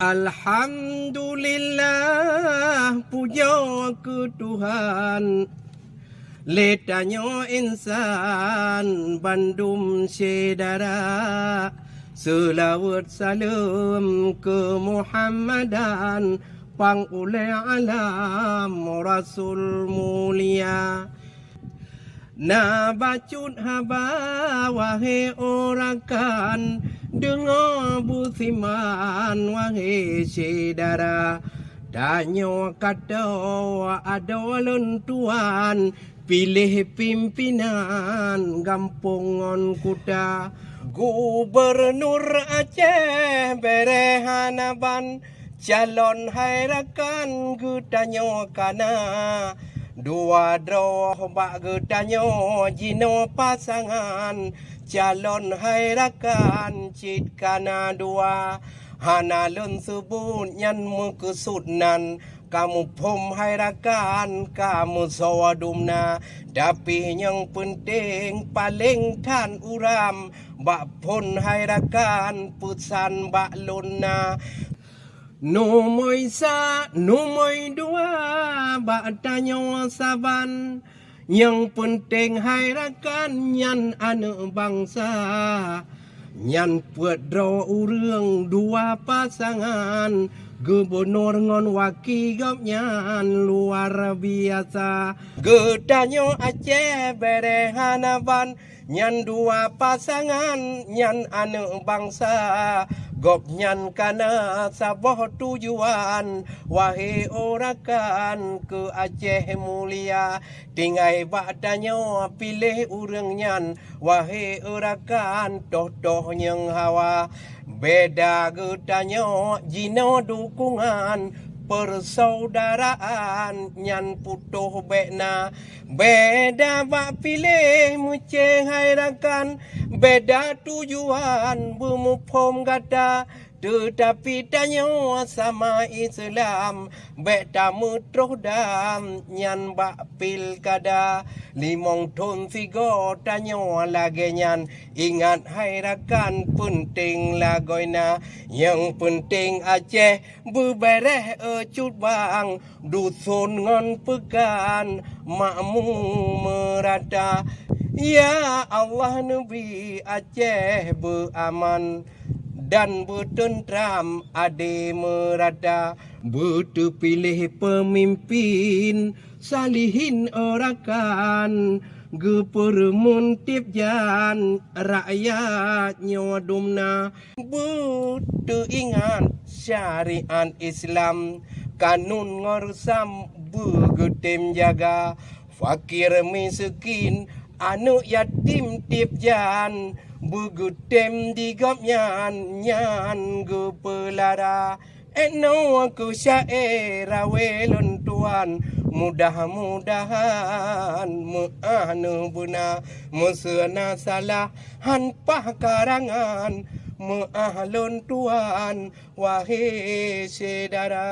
Alhamdulillah, puja ke Tuhan. Letanya insan bandum sedara, selawat salam ke Muhammadan, pang oleh alam Rasul mulia. Na bacut haba wahai orang kan, dengar busiman wahai saudara. Tanya kata ada lentuan, pilih pimpinan Gampungan Kuta. Gubernur Aceh Berehanaban, calon hairakan gutanya kana. Dua droh bak getanya jino pasangan, calon hairakan cit kana dua. Hana lun sebut nyan mekesudnan, kamu pom hairakan kamu sawadumna. Tapi yang penting paling tan uram, bak pun hairakan pusan bak lunna. Nomor dua, bak tanya saban. Yang penting hairakan nyan anak bangsa. Nyan puat draw urang dua pasangan. Gubernur ngon wakil gop nyan luar biasa. Gedanya Aceh Berehanaban, nyan dua pasangan, nyan anak bangsa. Gop nyan kana sabah tujuan, wahai orakan ke Aceh mulia. Tinggai bak tanya pilih urang nyan, wahai orakan toh yang hawa. Beda getanya jino dukungan, persaudaraan nyan putuh bekna. Beda bak pilih muceng hairakan, beda tujuan bumupom gada. Tetapi tanya sama Islam, beda mutroh dam nyan bak pilkada. Limong ton sigo tanya lagi nyan, ingat hairakan penting lagoina. Yang penting Aceh bebereh cut bang, dusun ngon pekan makmum merata. Ya Allah Nabi Aceh beraman dan bertentram ade merata. Bertepilih pemimpin salihin orakan, gepermuntip jan rakyatnya dumna. Berteingat syariat Islam, kanun ngorsam begetem jaga. Fakir miskin anu yatim tip jan, begetem digap nyan nyan gepelara. Eno aku syair awelon tuan, mudah-mudahan meanu buna mesena salah hanpah karangan, meahlon tuan wahai saudara.